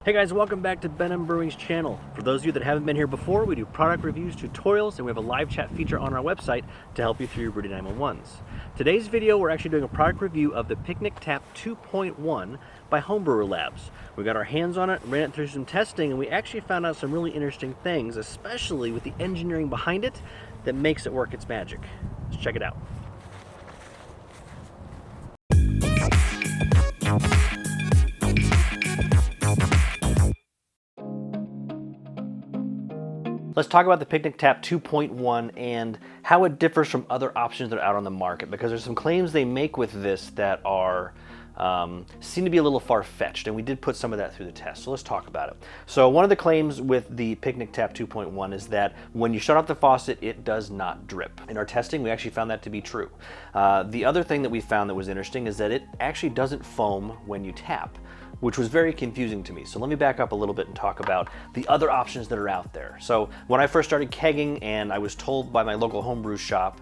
Hey guys, welcome back to Ben & Brewing's channel. For those of you that haven't been here before, we do product reviews, tutorials, and we have a live chat feature on our website to help you through your Brewing 911s. Today's video, we're actually doing a product review of the Picnic Tap 2.1 by Homebrewer Labs. We got our hands on it, ran it through some testing, and we actually found out some really interesting things, especially with the engineering behind it that makes it work its magic. Let's check it out. Let's talk about the Picnic Tap 2.1 and how it differs from other options that are out on the market, because there's some claims they make with this that are seem to be a little far-fetched, and we did put some of that through the test, so let's talk about it. So one of the claims with the Picnic Tap 2.1 is that when you shut off the faucet, it does not drip. In our testing, we actually found that to be true. The other thing that we found that was interesting is that it actually doesn't foam when you tap, which was very confusing to me. So let me back up a little bit and talk about the other options that are out there. So when I first started kegging, and I was told by my local homebrew shop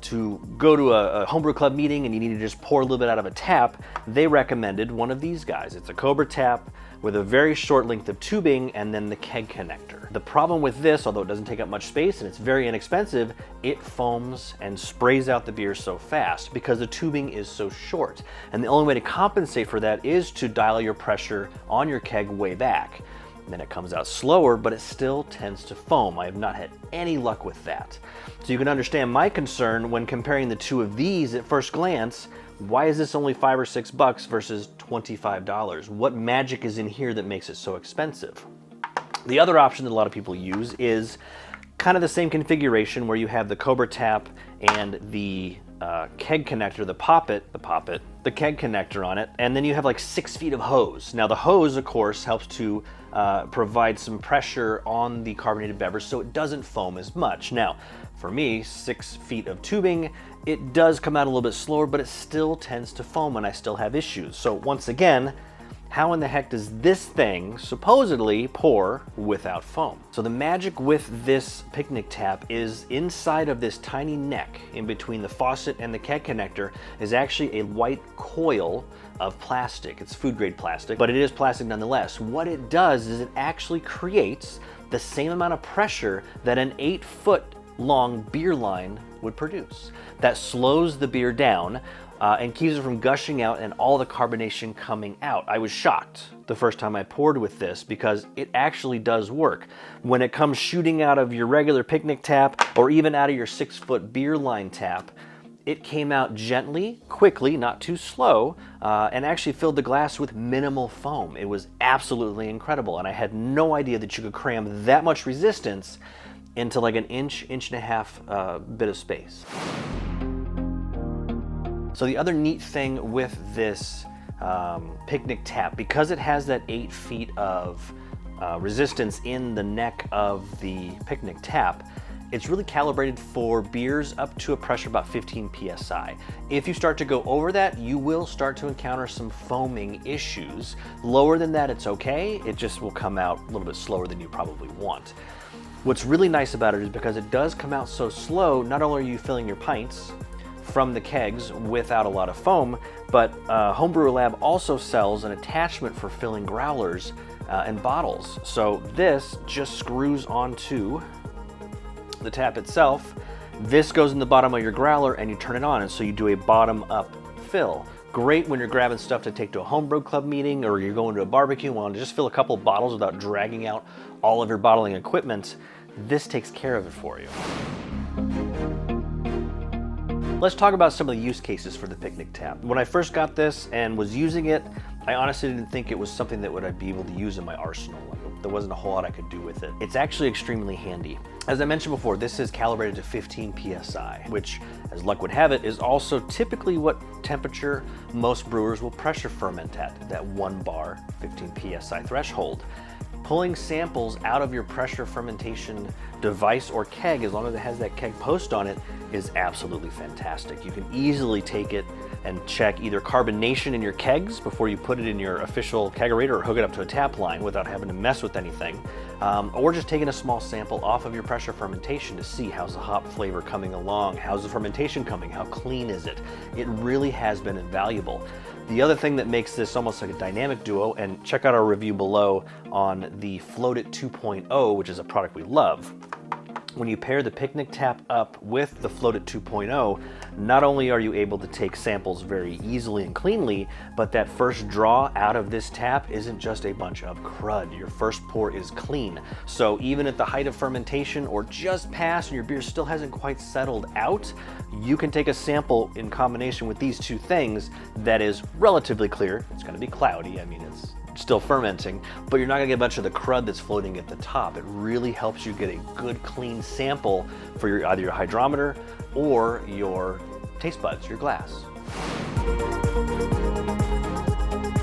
to go to a homebrew club meeting and you need to just pour a little bit out of a tap, they recommended one of these guys. It's a Cobra tap with a very short length of tubing and then the keg connector. The problem with this, although it doesn't take up much space and it's very inexpensive, it foams and sprays out the beer so fast because the tubing is so short. And the only way to compensate for that is to dial your pressure on your keg way back. And then it comes out slower, but it still tends to foam. I have not had any luck with that. So you can understand my concern when comparing the two of these at first glance. Why is this only $5 or $6 versus $25? What magic is in here that makes it so expensive? The other option that a lot of people use is kind of the same configuration where you have the Cobra tap and the keg connector, the keg connector on it, and then you have like 6 feet of hose. Now the hose, of course, helps to provide some pressure on the carbonated beverage so it doesn't foam as much. Now, for me, 6 feet of tubing, it does come out a little bit slower, but it still tends to foam and I still have issues. So once again, how in the heck does this thing supposedly pour without foam? So the magic with this Picnic Tap is inside of this tiny neck in between the faucet and the keg connector is actually a white coil of plastic. It's food grade plastic, but it is plastic nonetheless. What it does is it actually creates the same amount of pressure that an 8-foot long beer line would produce. That slows the beer down and keeps it from gushing out and all the carbonation coming out. I was shocked the first time I poured with this because it actually does work. When it comes shooting out of your regular Picnic Tap or even out of your 6-foot beer line tap, it came out gently, quickly, not too slow, and actually filled the glass with minimal foam. It was absolutely incredible, and I had no idea that you could cram that much resistance into like an inch and a half bit of space. So the other neat thing with this Picnic Tap, because it has that 8 feet of resistance in the neck of the Picnic Tap, it's really calibrated for beers up to a pressure about 15 psi. If you start to go over that, you will start to encounter some foaming issues. Lower than that, it's okay. It just will come out a little bit slower than you probably want. What's really nice about it is because it does come out so slow, not only are you filling your pints from the kegs without a lot of foam, but Homebrewer Lab also sells an attachment for filling growlers and bottles. So this just screws onto the tap itself. This goes in the bottom of your growler and you turn it on, and so you do a bottom-up fill. Great when you're grabbing stuff to take to a homebrew club meeting or you're going to a barbecue and want to just fill a couple bottles without dragging out all of your bottling equipment. This takes care of it for you. Let's talk about some of the use cases for the Picnic Tap. When I first got this and was using it, I honestly didn't think it was something that I'd be able to use in my arsenal. There wasn't a whole lot I could do with it. It's actually extremely handy. As I mentioned before, this is calibrated to 15 psi, which, as luck would have it, is also typically what temperature most brewers will pressure ferment at, that 1 bar, 15 psi threshold. Pulling samples out of your pressure fermentation device or keg, as long as it has that keg post on it, is absolutely fantastic. You can easily take it and check either carbonation in your kegs before you put it in your official kegerator or hook it up to a tap line without having to mess with anything, or just taking a small sample off of your pressure fermentation to see how's the hop flavor coming along, how's the fermentation coming, how clean is it. It really has been invaluable. The other thing that makes this almost like a dynamic duo, and check out our review below on the Float It 2.0, which is a product we love. When you pair the picnic tap up with the Float It 2.0, not only are you able to take samples very easily and cleanly, but that first draw out of this tap isn't just a bunch of crud. Your first pour is clean. So even at the height of fermentation or just past and your beer still hasn't quite settled out, you can take a sample in combination with these two things that is relatively clear. It's going to be cloudy. I mean, it's still fermenting, but you're not gonna get a bunch of the crud that's floating at the top. It really helps you get a good clean sample for either your hydrometer or your taste buds, your glass.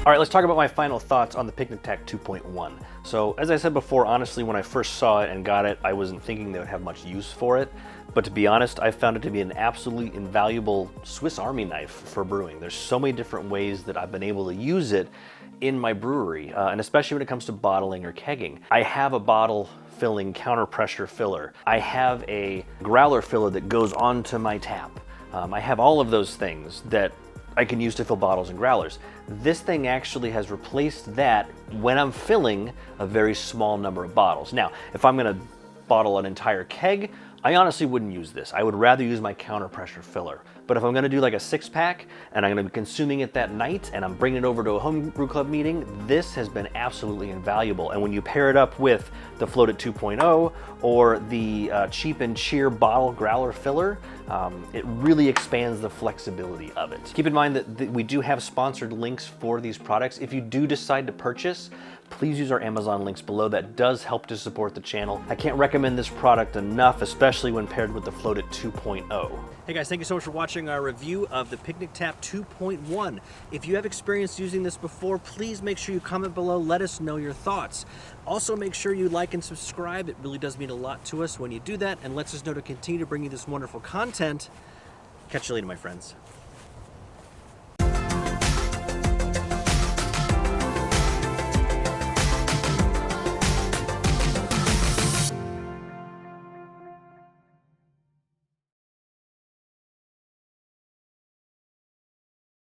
All right, let's talk about my final thoughts on the Picnic Tap 2.1. So as I said before, honestly, when I first saw it and got it, I wasn't thinking they would have much use for it. But to be honest, I found it to be an absolutely invaluable Swiss Army knife for brewing. There's so many different ways that I've been able to use it in my brewery, and especially when it comes to bottling or kegging. I have a bottle filling counter pressure filler. I have a growler filler that goes onto my tap. I have all of those things that I can use to fill bottles and growlers. This thing actually has replaced that when I'm filling a very small number of bottles. Now, if I'm gonna bottle an entire keg, I honestly wouldn't use this. I would rather use my counter pressure filler. But if I'm gonna do like a 6-pack and I'm gonna be consuming it that night and I'm bringing it over to a homebrew club meeting, this has been absolutely invaluable. And when you pair it up with the Float It 2.0 or the Cheap and Cheer bottle growler filler, it really expands the flexibility of it. Keep in mind that we do have sponsored links for these products. If you do decide to purchase, please use our Amazon links below. That does help to support the channel. I can't recommend this product enough, especially when paired with the Float It 2.0. Hey guys, thank you so much for watching our review of the Picnic Tap 2.1. If you have experience using this before, please make sure you comment below, let us know your thoughts. Also make sure you like and subscribe. It really does mean a lot to us when you do that and lets us know to continue to bring you this wonderful content. Catch you later, my friends.